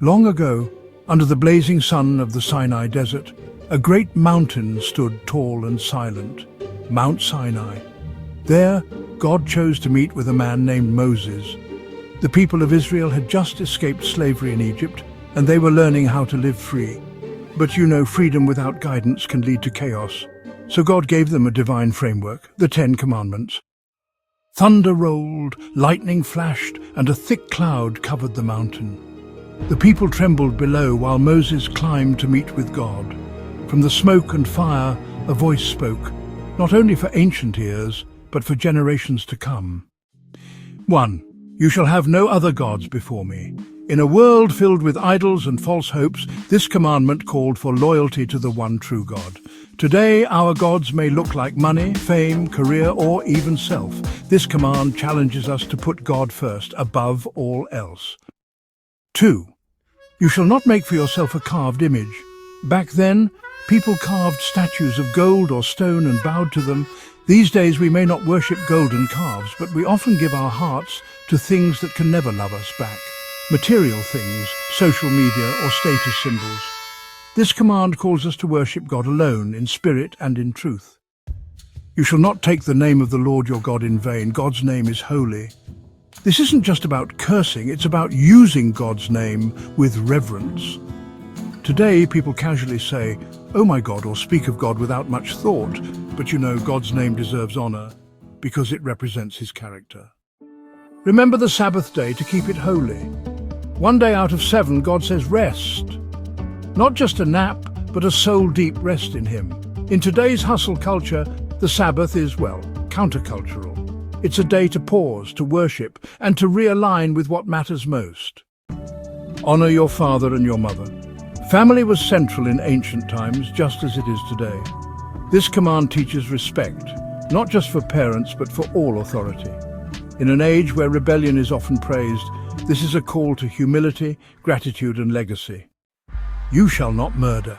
Long ago, under the blazing sun of the Sinai desert, a great mountain stood tall and silent, Mount Sinai. There, God chose to meet with a man named Moses. The people of Israel had just escaped slavery in Egypt, and they were learning how to live free. But you know, freedom without guidance can lead to chaos. So God gave them a divine framework, the 10 Commandments. Thunder rolled, lightning flashed, and a thick cloud covered the mountain. The people trembled below while Moses climbed to meet with God. From the smoke and fire, a voice spoke, not only for ancient ears, but for generations to come. 1. You shall have no other gods before me. In a world filled with idols and false hopes, this commandment called for loyalty to the one true God. Today, our gods may look like money, fame, career, or even self. This command challenges us to put God first, above all else. 2. You shall not make for yourself a carved image. Back then, people carved statues of gold or stone and bowed to them. These days we may not worship golden calves, but we often give our hearts to things that can never love us back. Material things, social media, or status symbols. This command calls us to worship God alone, in spirit and in truth. You shall not take the name of the Lord your God in vain. God's name is holy. This isn't just about cursing, it's about using God's name with reverence. Today, people casually say, "Oh my God," or speak of God without much thought, but you know God's name deserves honor because it represents his character. Remember the Sabbath day to keep it holy. 1 day out of 7, God says rest. Not just a nap, but a soul-deep rest in him. In today's hustle culture, the Sabbath is, well, countercultural. It's a day to pause, to worship, and to realign with what matters most. Honor your father and your mother. Family was central in ancient times, just as it is today. This command teaches respect, not just for parents, but for all authority. In an age where rebellion is often praised, this is a call to humility, gratitude, and legacy. You shall not murder.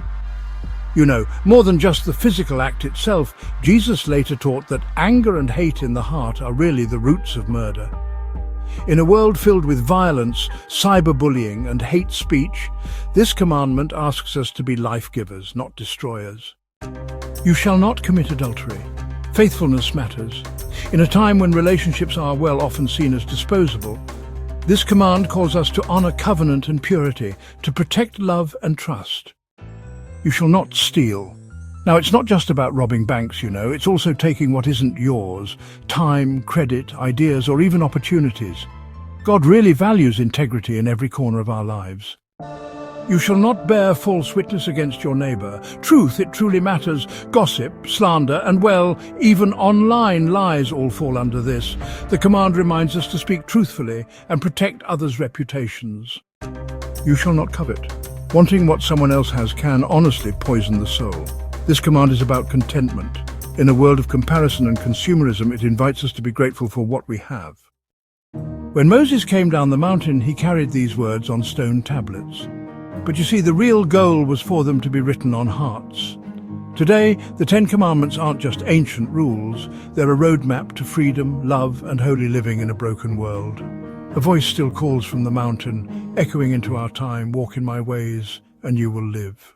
You know, more than just the physical act itself, Jesus later taught that anger and hate in the heart are really the roots of murder. In a world filled with violence, cyberbullying, and hate speech, this commandment asks us to be life-givers, not destroyers. You shall not commit adultery. Faithfulness matters. In a time when relationships are, well, often seen as disposable, this command calls us to honor covenant and purity, to protect love and trust. You shall not steal. Now, it's not just about robbing banks, you know, it's also taking what isn't yours, time, credit, ideas, or even opportunities. God really values integrity in every corner of our lives. You shall not bear false witness against your neighbor. Truth, it truly matters. Gossip, slander, and, well, even online lies all fall under this. The command reminds us to speak truthfully and protect others' reputations. You shall not covet. Wanting what someone else has can honestly poison the soul. This command is about contentment. In a world of comparison and consumerism, it invites us to be grateful for what we have. When Moses came down the mountain, he carried these words on stone tablets. But you see, the real goal was for them to be written on hearts. Today, the 10 Commandments aren't just ancient rules. They're a roadmap to freedom, love, and holy living in a broken world. A voice still calls from the mountain, echoing into our time, "Walk in my ways, and you will live."